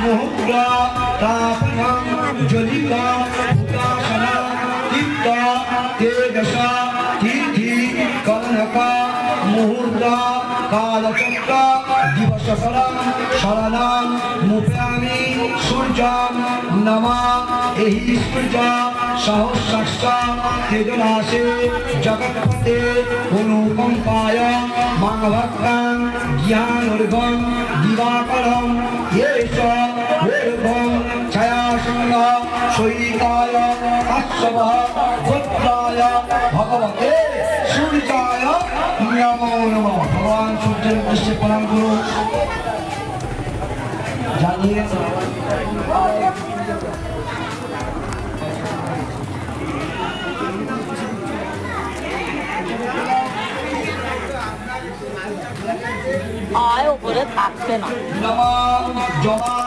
মুহুর্রা তাপনম জ্বলিকা উদাসনা তিক্তা তেজসা তিথি concha মুহুর্রা কালচক্র দিবসকরম শরণাম মুপ্যামি সূর্যম নমা এহি সূর্য সহস্রস্য তেজনাশে জগৎপতে অনুকম্পায় মানভক্তাং জ্ঞানোর্গম দিবাকরম येष ऊर्ध्वं छयासंग शैकाय अश्वः भद्राय भगवते सूर्याय नमो नमः। भगवान सूर्य उद्देश्य प्रणाम करो। जानिए আয় ওপরে থাকছে না। नमः जमा